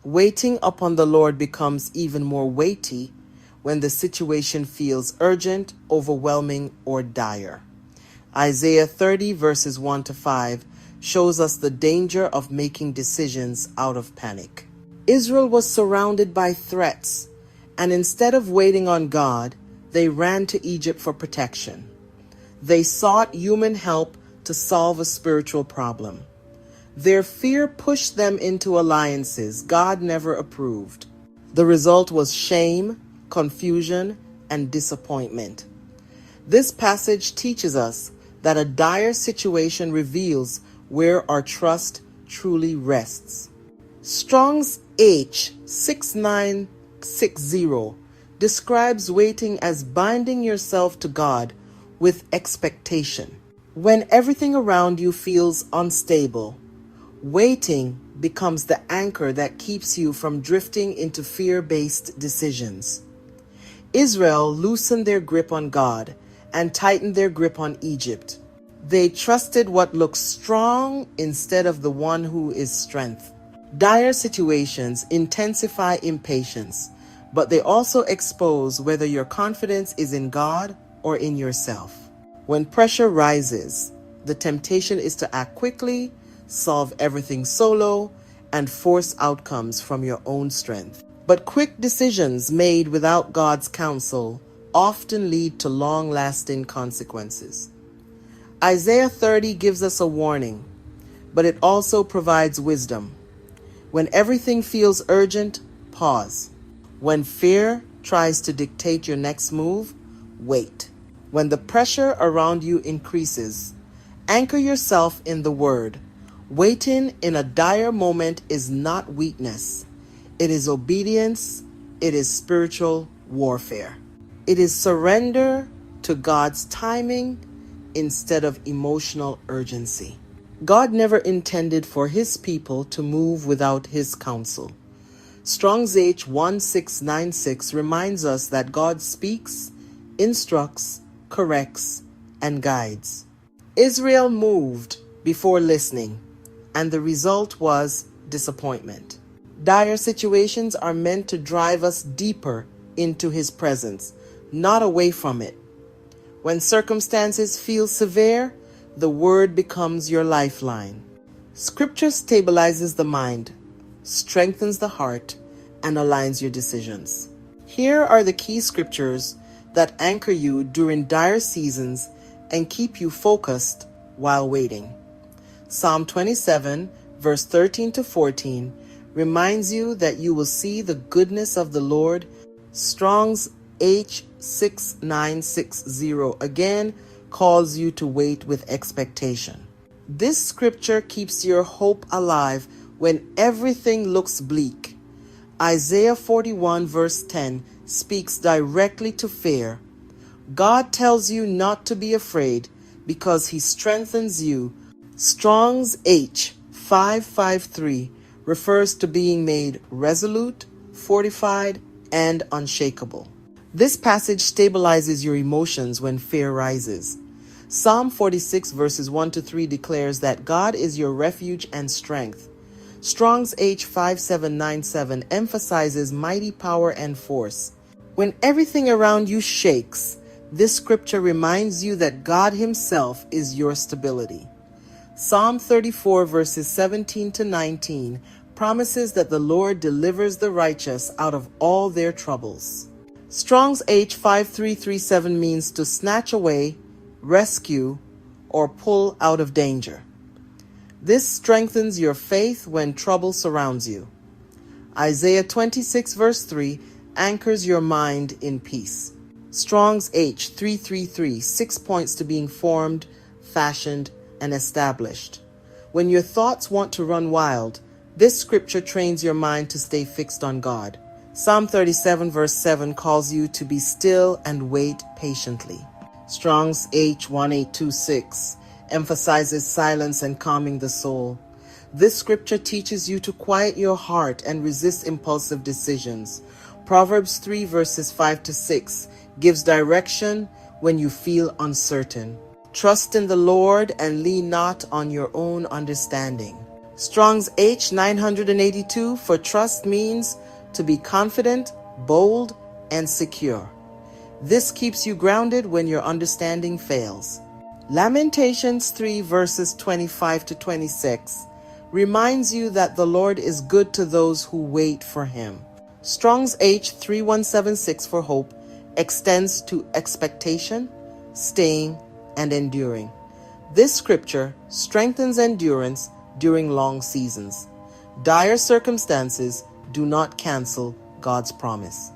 Waiting upon the Lord becomes even more weighty when the situation feels urgent, overwhelming, or dire. Isaiah 30 verses 1 to 5 shows us the danger of making decisions out of panic. Israel was surrounded by threats, and instead of waiting on God, they ran to Egypt for protection. They sought human help to solve a spiritual problem. Their fear pushed them into alliances God never approved. The result was shame, confusion, and disappointment. This passage teaches us that a dire situation reveals where our trust truly rests. Strong's H 6960 describes waiting as binding yourself to God with expectation. When everything around you feels unstable, waiting becomes the anchor that keeps you from drifting into fear-based decisions. Israel loosened their grip on God and tightened their grip on Egypt. They trusted what looks strong instead of the one who is strength. Dire situations intensify impatience, but they also expose whether your confidence is in God or in yourself. When pressure rises, the temptation is to act quickly, solve everything solo, and force outcomes from your own strength. But quick decisions made without God's counsel often lead to long-lasting consequences. Isaiah 30 gives us a warning, but it also provides wisdom. When everything feels urgent, pause. When fear tries to dictate your next move, wait. When the pressure around you increases, anchor yourself in the Word. Waiting in a dire moment is not weakness. It is obedience. It is spiritual warfare. It is surrender to God's timing instead of emotional urgency. God never intended for His people to move without His counsel. Strong's H 1696 reminds us that God speaks, instructs, corrects, and guides. Israel moved before listening, and the result was disappointment. Dire situations are meant to drive us deeper into His presence, not away from it. When circumstances feel severe, the Word becomes your lifeline. Scripture stabilizes the mind, strengthens the heart, and aligns your decisions. Here are the key scriptures that anchor you during dire seasons and keep you focused while waiting. Psalm 27, verse 13 to 14, reminds you that you will see the goodness of the Lord. Strong's H 6960 again calls you to wait with expectation. This scripture keeps your hope alive when everything looks bleak. Isaiah 41 verse 10 speaks directly to fear. God tells you not to be afraid because He strengthens you. Strong's H 553 refers to being made resolute, fortified, and unshakable. This passage stabilizes your emotions when fear rises. Psalm 46 verses 1 to 3 declares that God is your refuge and strength. Strong's H 5797 emphasizes mighty power and force. When everything around you shakes, this scripture reminds you that God Himself is your stability. Psalm 34 verses 17 to 19 promises that the Lord delivers the righteous out of all their troubles. Strong's H 5337 means to snatch away, rescue, or pull out of danger. This strengthens your faith when trouble surrounds you. Isaiah 26 verse 3 anchors your mind in peace. Strong's H 333, 6 points to being formed, fashioned, and established. When your thoughts want to run wild, this scripture trains your mind to stay fixed on God. Psalm 37 verse 7 calls you to be still and wait patiently. Strong's H 1826 emphasizes silence and calming the soul. This scripture teaches you to quiet your heart and resist impulsive decisions. Proverbs 3 verses 5 to 6 gives direction when you feel uncertain. Trust in the Lord and lean not on your own understanding. Strong's H 982 for trust means to be confident, bold, and secure. This keeps you grounded when your understanding fails. Lamentations 3 verses 25 to 26 reminds you that the Lord is good to those who wait for him. Strong's H 3176 for hope extends to expectation, staying, and enduring. This scripture strengthens endurance during long seasons. Dire circumstances do not cancel God's promise.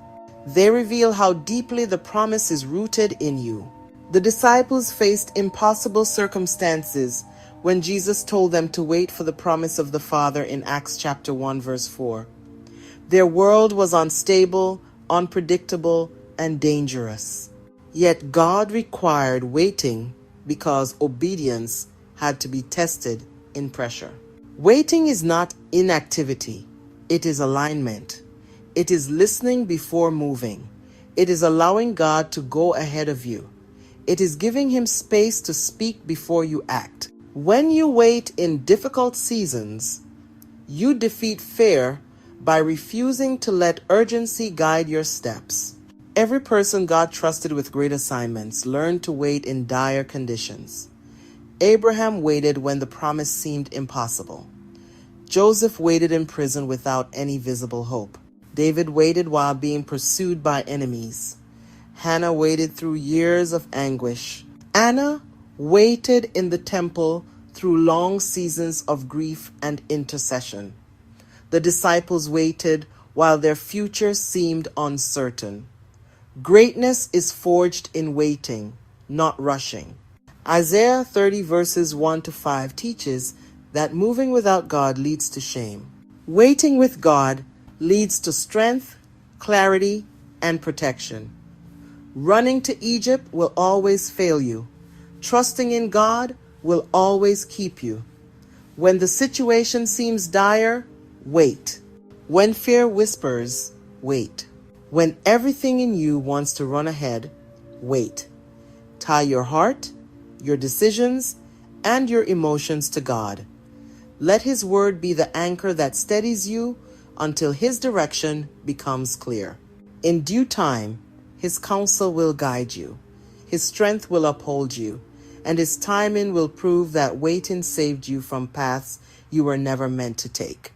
They reveal how deeply the promise is rooted in you. The disciples faced impossible circumstances when Jesus told them to wait for the promise of the Father in Acts chapter 1 verse 4. Their world was unstable, unpredictable, and dangerous. Yet God required waiting because obedience had to be tested in pressure. Waiting is not inactivity. It is alignment. It is listening before moving. It is allowing God to go ahead of you. It is giving him space to speak before you act. When you wait in difficult seasons, you defeat fear by refusing to let urgency guide your steps. Every person God trusted with great assignments learned to wait in dire conditions. Abraham waited when the promise seemed impossible. Joseph waited in prison without any visible hope. David waited while being pursued by enemies. Hannah waited through years of anguish. Anna waited in the temple through long seasons of grief and intercession. The disciples waited while their future seemed uncertain. Greatness is forged in waiting, not rushing. Isaiah 30 verses 1 to 5 teaches that moving without God leads to shame. Waiting with God leads to strength, clarity, and protection. Running to Egypt will always fail you. Trusting in God will always keep you. When the situation seems dire, wait. When fear whispers, wait. When everything in you wants to run ahead, wait. Tie your heart, your decisions, and your emotions to God. Let his word be the anchor that steadies you until his direction becomes clear. In due time, his counsel will guide you. His strength will uphold you, and his timing will prove that waiting saved you from paths you were never meant to take.